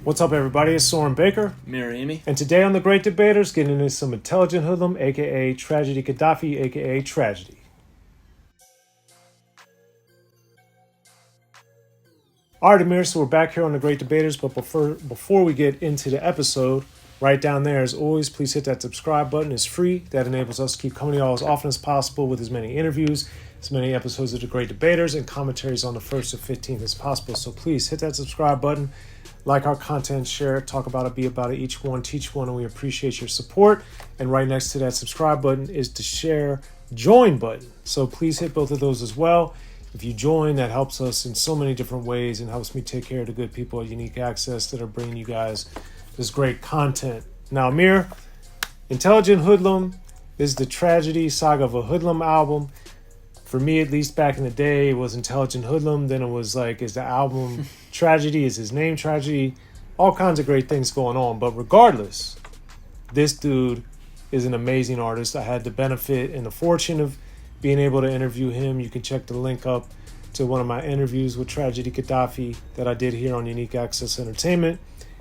What's up, everybody? It's Soren Baker. Amir, Rahimi. And today on The Great Debaters, getting into some Intelligent Hoodlum, a.k.a. Tragedy Gaddafi, a.k.a. Tragedy. All right, Amir, so we're back here on The Great Debaters, but before we get into the episode, right down there, as always, please hit that subscribe button. It's free. That enables us to keep coming to y'all as often as possible with as many interviews, as many episodes of The Great Debaters, and commentaries on the 1st to 15th as possible. So please hit that subscribe button. Like our content, share it, talk about it, be about it, each one, teach one, and we appreciate your support. And right next to that subscribe button is the share join button. So please hit both of those as well. If you join, that helps us in so many different ways and helps me take care of the good people at Unique Access that are bringing you guys this great content. Now, Amir, Intelligent Hoodlum is the Tragedy Saga of a Hoodlum album. For me, at least back in the day, it was Intelligent Hoodlum. Then it was like, is the album Tragedy? Is his name Tragedy? All kinds of great things going on. But regardless, this dude is an amazing artist. I had the benefit and the fortune of being able to interview him. You can check the link up to one of my interviews with Tragedy Gaddafi that I did here on Unique Access Entertainment.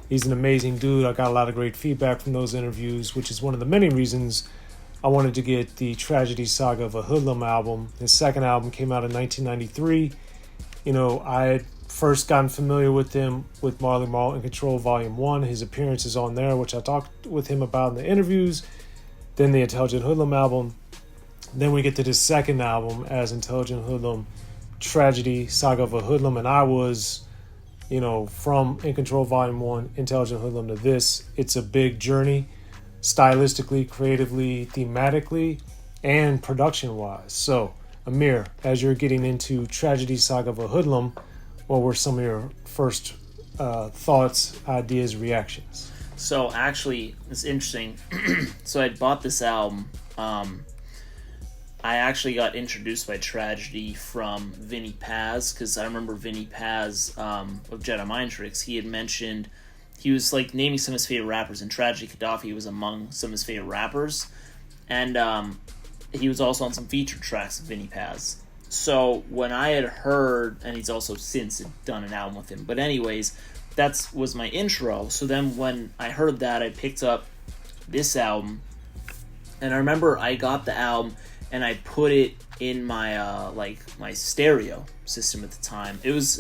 He's an amazing dude. I got a lot of great feedback from those interviews, which is one of the many reasons I wanted to get the Tragedy Saga of a Hoodlum album. His second album came out in 1993. You know, I had first gotten familiar with him with Marley Marl in Control Volume 1. His appearances on there, which I talked with him about in the interviews. Then the Intelligent Hoodlum album. Then we get to his second album as Intelligent Hoodlum, Tragedy Saga of a Hoodlum. And I was, you know, from In Control Volume 1, Intelligent Hoodlum to this. It's a big journey. Stylistically, creatively, thematically, and production-wise. So, Amir, as you're getting into Tragedy Saga of a Hoodlum, what were some of your first thoughts, ideas, reactions? So, actually, it's interesting. So, I bought this album. I actually got introduced by Tragedy from Vinny Paz, because I remember Vinny Paz of Jedi Mind Tricks. He had mentioned... He was like naming some of his favorite rappers, and Tragedy Gaddafi was among some of his favorite rappers. And he was also on some featured tracks of Vinny Paz. So when I had heard, and he's also since done an album with him. But anyways, that was my intro. So then when I heard that, I picked up this album. And I remember I got the album and I put it in my my stereo system at the time. It was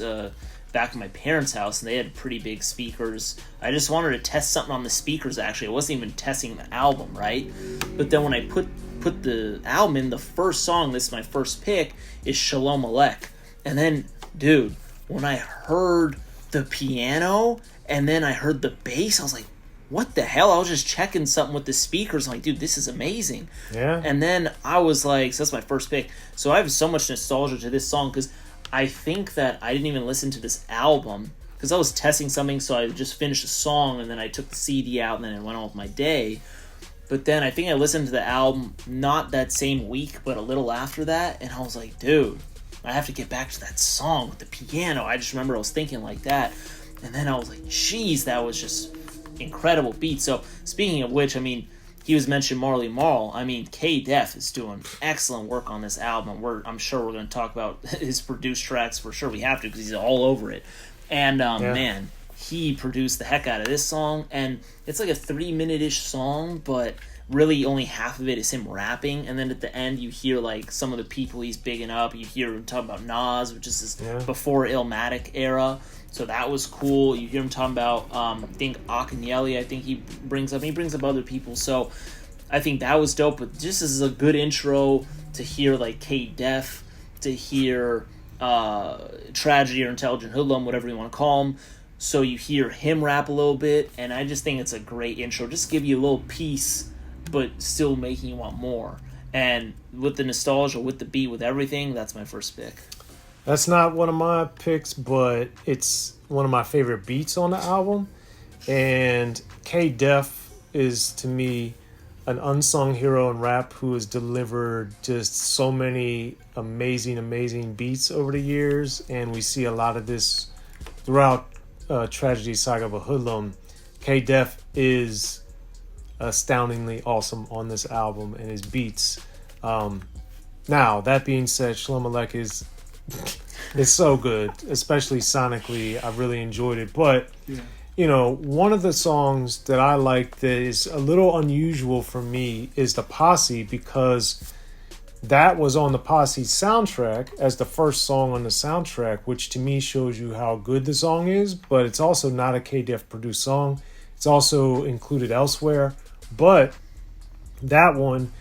back in my parents' house, and they had pretty big speakers. I just wanted to test something on the speakers, actually. I wasn't even testing the album, right? But then when I put the album in, the first song, this is my first pick, is Shalom Alek. And then, dude, when I heard the piano, and then I heard the bass, I was like, what the hell? I was just checking something with the speakers. I'm like, dude, this is amazing. Yeah. And then I was like, so that's my first pick. So I have so much nostalgia to this song, because I think that I didn't even listen to this album because I was testing something, so I just finished a song and then I took the CD out and then I went on with my day. But then I think I listened to the album not that same week, but a little after that, and I was like, dude, I have to get back to that song with the piano. I just remember I was thinking like that. And then I was like, geez, that was just incredible beat. So speaking of which, I mean, he was mentioned Marley Marl. I mean, K-Def is doing excellent work on this album. I'm sure we're going to talk about his produced tracks for sure. We have to, because he's all over it. And, man, he produced the heck out of this song. And it's like a 3-minute-ish song, but really only half of it is him rapping. And then at the end, you hear, like, some of the people he's bigging up. You hear him talking about Nas, which is his before Illmatic era. So that was cool. You hear him talking about, I think, Akinyele, I think he brings up other people. So I think that was dope. But just as a good intro to hear, like, K-Def, to hear Tragedy or Intelligent Hoodlum, whatever you want to call him. So you hear him rap a little bit. And I just think it's a great intro. Just give you a little piece, but still making you want more. And with the nostalgia, with the beat, with everything, that's my first pick. That's not one of my picks, but it's one of my favorite beats on the album. And K-Def is, to me, an unsung hero in rap who has delivered just so many amazing beats over the years. And we see a lot of this throughout Tragedy Saga of a Hoodlum. K-Def is astoundingly awesome on this album and his beats. Now, that being said, Shalom Alek is so good, especially sonically. I really enjoyed it. But one of the songs that I like that is a little unusual for me is the Posse, because that was on the Posse soundtrack as the first song on the soundtrack, which to me shows you how good the song is, but it's also not a K-Def produced song. It's also included elsewhere. But that one,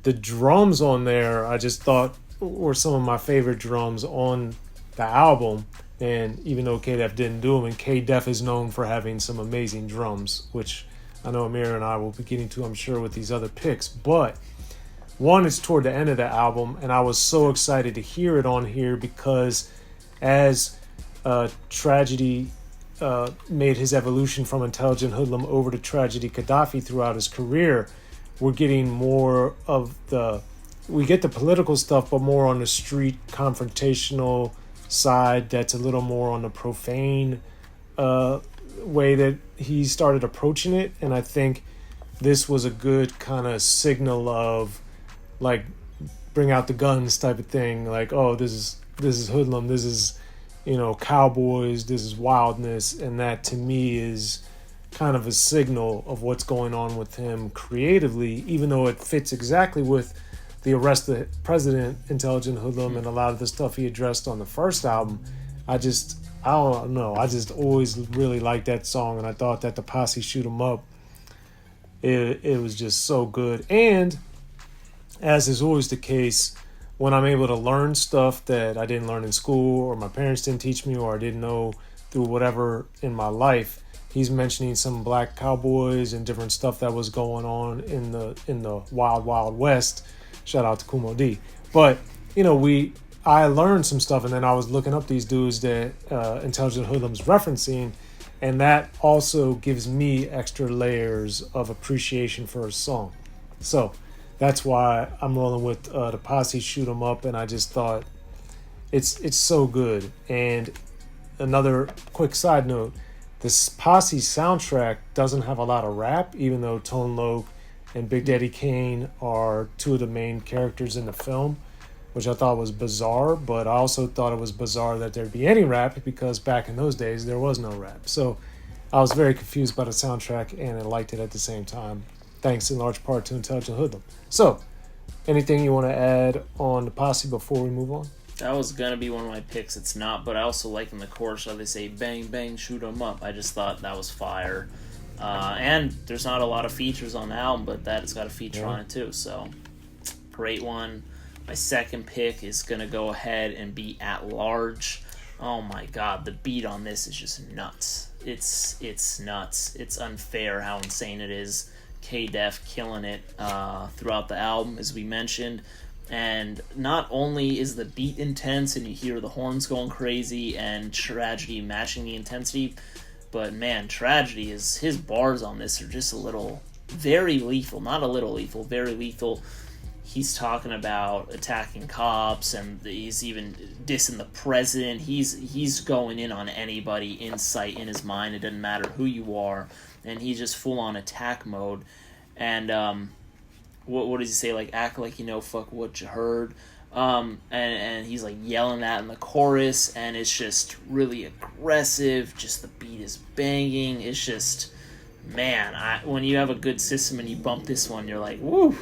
the drums on there, I just thought were some of my favorite drums on the album. And even though K-Def didn't do them, and K-Def is known for having some amazing drums, which I know Amir and I will be getting to, I'm sure, with these other picks. But one is toward the end of the album, and I was so excited to hear it on here because as Tragedy made his evolution from Intelligent Hoodlum over to Tragedy Gaddafi throughout his career, we're getting more of we get the political stuff, but more on the street confrontational side that's a little more on the profane way that he started approaching it. And I think this was a good kind of signal of like bring out the guns type of thing, like, oh, this is Hoodlum, this is cowboys, this is wildness. And that to me is kind of a signal of what's going on with him creatively, even though it fits exactly with the Arrest the President, Intelligent Hoodlum, and a lot of the stuff he addressed on the first album. I don't know, I just always really liked that song, and I thought that the Posse Shoot 'Em Up, it was just so good. And as is always the case, when I'm able to learn stuff that I didn't learn in school, or my parents didn't teach me, or I didn't know through whatever in my life, he's mentioning some black cowboys and different stuff that was going on in the Wild Wild West. Shout out to Kumo D. But I learned some stuff, and then I was looking up these dudes that Intelligent Hoodlum's referencing, and that also gives me extra layers of appreciation for his song. So that's why I'm rolling with the Posse Shoot 'Em Up, and I just thought it's so good. And another quick side note, this Posse soundtrack doesn't have a lot of rap, even though Tone Loc and Big Daddy Kane are two of the main characters in the film, which I thought was bizarre. But I also thought it was bizarre that there'd be any rap, because back in those days there was no rap. So I was very confused by the soundtrack, and I liked it at the same time, thanks in large part to Intelligent Hoodlum. So anything you want to add on the Posse before we move on? That was gonna be one of my picks. It's not, but I also like in the chorus how they say "bang bang shoot 'em up." I just thought that was fire. And there's not a lot of features on the album, but that has got a feature on it too. So great one. My second pick is gonna go ahead and be At Large. Oh my god, the beat on this is just nuts. It's nuts. It's unfair how insane it is. K-Def killing it throughout the album, as we mentioned. And not only is the beat intense and you hear the horns going crazy and Tragedy matching the intensity, but man, Tragedy is, his bars on this are just very lethal. Not a little lethal, very lethal. He's talking about attacking cops, and he's even dissing the president. He's going in on anybody in sight, in his mind. It doesn't matter who you are, and he's just full on attack mode. And what does he say? Like, act like you know, fuck what you heard. And he's like yelling that in the chorus, and it's just really aggressive. Just the beat is banging. It's just, man, when you have a good system and you bump this one, you're like, woo.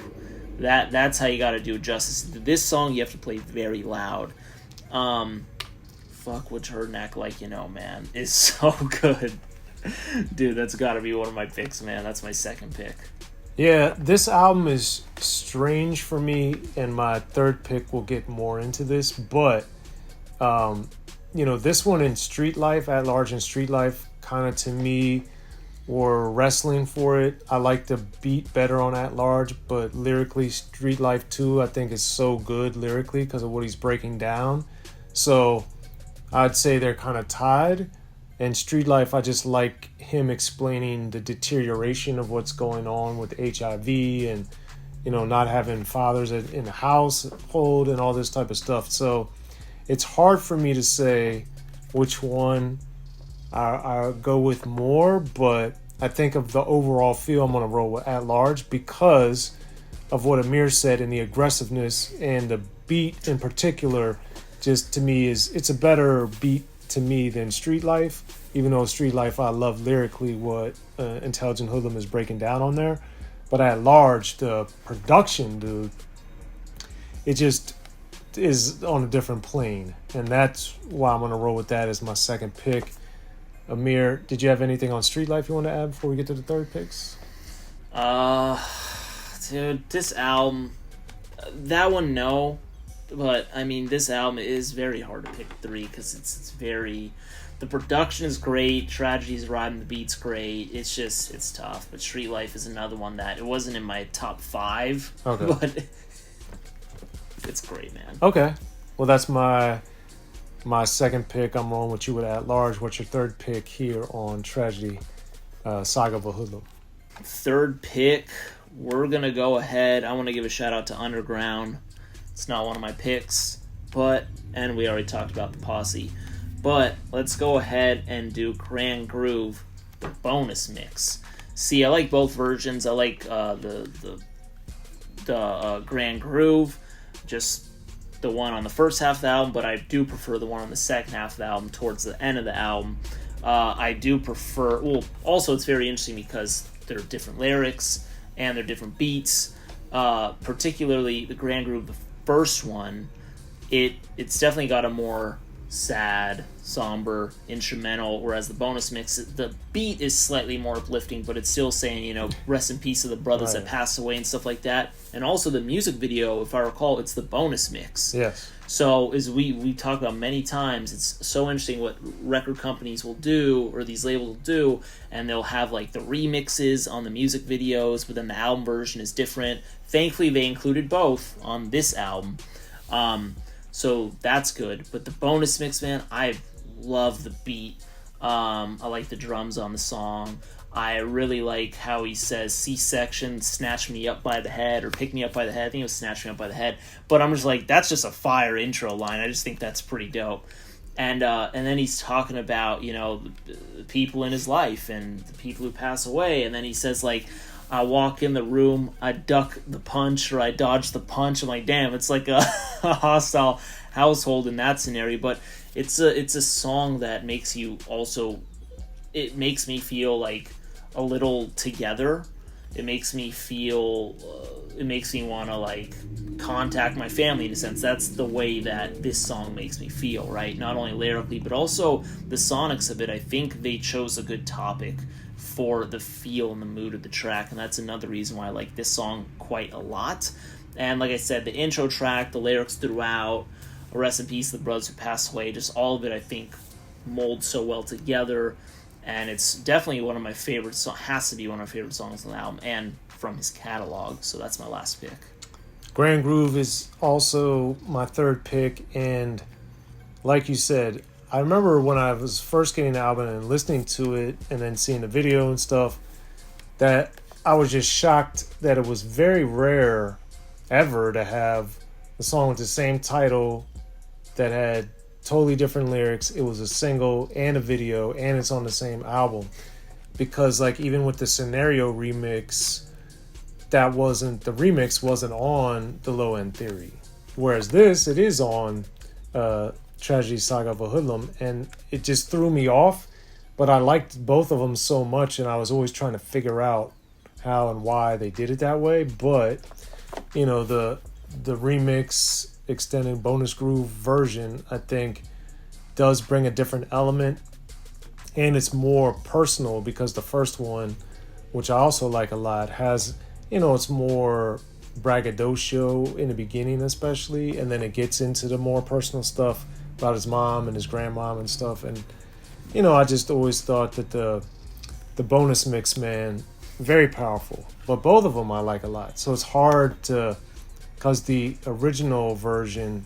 That's how you got to do it justice. This song you have to play very loud. Fuck what you heard and act like you know, man. It's so good. Dude, that's got to be one of my picks, man. That's my second pick. Yeah, this album is strange for me, and my third pick will get more into this, but this one in Street Life, At Large and Street Life, kind of to me were wrestling for it. I like the beat better on At Large, but lyrically Street Life 2 I think is so good lyrically because of what he's breaking down. So I'd say they're kind of tied. And Street Life, I just like him explaining the deterioration of what's going on with HIV and, not having fathers in the household and all this type of stuff. So it's hard for me to say which one I go with more, but I think of the overall feel, I'm going to roll with At Large because of what Amir said, and the aggressiveness and the beat in particular, just to me it's a better beat to me than Street Life. even though Street Life, I love lyrically what Intelligent Hoodlum is breaking down on there. But at large, the production, dude, it just is on a different plane. And that's why I'm going to roll with that as my second pick. Amir, did you have anything on Street Life you want to add before we get to the third picks? Dude, this album, that one, no. But, I mean, this album is very hard to pick three because it's very... The production is great, Tragedy's riding the beat's great, it's tough. But Street Life is another one that, it wasn't in my top 5, okay, but it's great, man. Okay, well that's my second pick. I'm rolling with you with At Large. What's your third pick here on Tragedy, Saga of a Hoodlum? Third pick, we're going to go ahead, I want to give a shout out to Underground. It's not one of my picks, and we already talked about the Posse. But let's go ahead and do Grand Groove, the bonus mix. See, I like both versions. I like the Grand Groove, just the one on the first half of the album, but I do prefer the one on the second half of the album towards the end of the album. I do prefer... Well, also it's very interesting because there are different lyrics and there are different beats. Particularly the Grand Groove, the first one, it's definitely got a more sad, somber instrumental, whereas the bonus mix, the beat is slightly more uplifting, but it's still saying, rest in peace of the brothers that passed away and stuff like that. And also the music video, if I recall, it's the bonus mix. Yes. So as we talked about many times, it's so interesting what record companies will do, or these labels will do, and they'll have like the remixes on the music videos, but then the album version is different. Thankfully, they included both on this album. So that's good. But the bonus mix, man, I love the beat. I like the drums on the song. I really like how he says C-section, snatch me up by the head, or pick me up by the head. I think it was snatch me up by the head. But I'm just like, that's just a fire intro line. I just think that's pretty dope. And then he's talking about, the people in his life and the people who pass away. And then he says, like, I walk in the room, I duck the punch, or I dodge the punch. I'm like, damn, it's like a hostile household in that scenario. But it's a song that makes you also... It makes me feel like a little together. It makes me feel... it makes me want to, like, contact my family in a sense. That's the way that this song makes me feel, right? Not only lyrically, but also the sonics of it. I think they chose a good topic for the feel and the mood of the track, and that's another reason why I like this song quite a lot. And like I said, the intro track, the lyrics throughout, rest in peace the brothers who passed away, just all of it I think molds so well together, and it's definitely one of my favorite songs, has to be one of my favorite songs on the album and from his catalog. So that's my last pick. Grand Groove is also my third pick, and like you said, I remember when I was first getting the album and listening to it and then seeing the video and stuff, that I was just shocked that it was very rare ever to have a song with the same title that had totally different lyrics. It was a single and a video, and it's on the same album. Because like even with the Scenario remix, the remix wasn't on the Low End Theory. Whereas this, it is on Tragedy Saga of a Hoodlum, and it just threw me off, but I liked both of them so much, and I was always trying to figure out how and why they did it that way. But the remix extended bonus groove version, I think, does bring a different element, and it's more personal, because the first one, which I also like a lot, has it's more braggadocio in the beginning especially, and then it gets into the more personal stuff about his mom and his grandmom and stuff. And I just always thought that the bonus mix, man, very powerful. But both of them I like a lot, so it's hard to, because the original version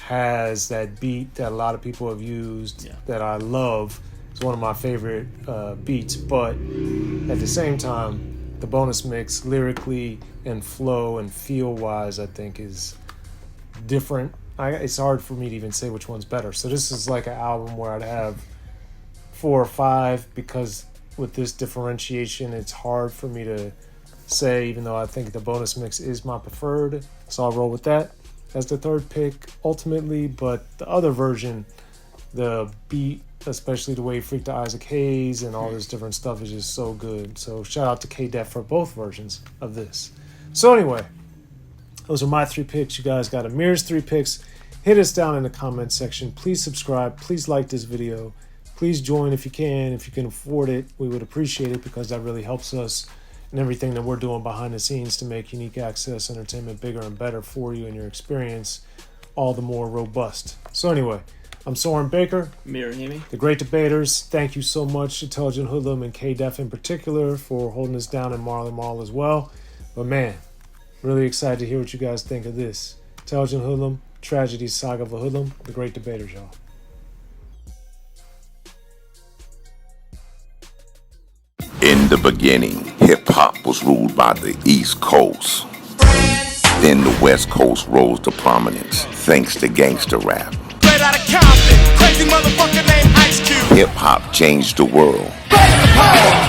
has that beat that a lot of people have used, that I love. It's one of my favorite beats, but at the same time, the bonus mix lyrically and flow and feel wise, I think, is different. It's hard for me to even say which one's better. So this is like an album where I'd have 4 or 5, because with this differentiation, it's hard for me to say, even though I think the bonus mix is my preferred. So I'll roll with that as the third pick ultimately. But the other version, the beat especially the way he freaked the Isaac Hayes and all this different stuff is just so good. So shout out to K-Def for both versions of this. So anyway, those are my 3 picks. You guys got Amir's 3 picks. Hit us down in the comment section. Please subscribe. Please like this video. Please join if you can. If you can afford it, we would appreciate it because that really helps us and everything that we're doing behind the scenes to make Unique Access Entertainment bigger and better for you and your experience all the more robust. So anyway, I'm Soren Baker. Amir, Rahimi. The Great Debaters. Thank you so much, Intelligent Hoodlum and K-Def in particular, for holding us down, and Marley Marl as well. But man, really excited to hear what you guys think of this. Intelligent Hoodlum, Tragedy, Saga of a Hoodlum, The Great Debaters, y'all. In the beginning, hip-hop was ruled by the East Coast. Then the West Coast rose to prominence, thanks to gangster rap. Straight out of Compton, crazy motherfucker named Ice Cube. Hip-hop changed the world.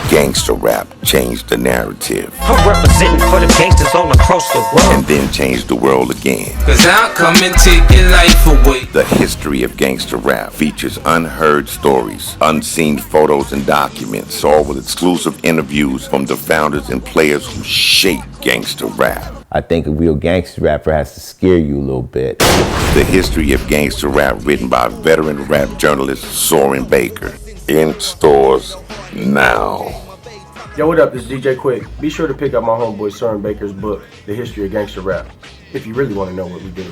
Gangster rap changed the narrative. I'm representing for the gangsters all across the world. And then changed the world again. Cause I'll come and take your life away. The history of gangster rap features unheard stories, unseen photos and documents, all with exclusive interviews from the founders and players who shaped gangster rap. I think a real gangster rapper has to scare you a little bit. The history of gangster rap written by veteran rap journalist Soren Baker. In stores now. Yo, what up? This is DJ Quick. Be sure to pick up my homeboy Soren Baker's book, The History of Gangster Rap, if you really want to know what we do.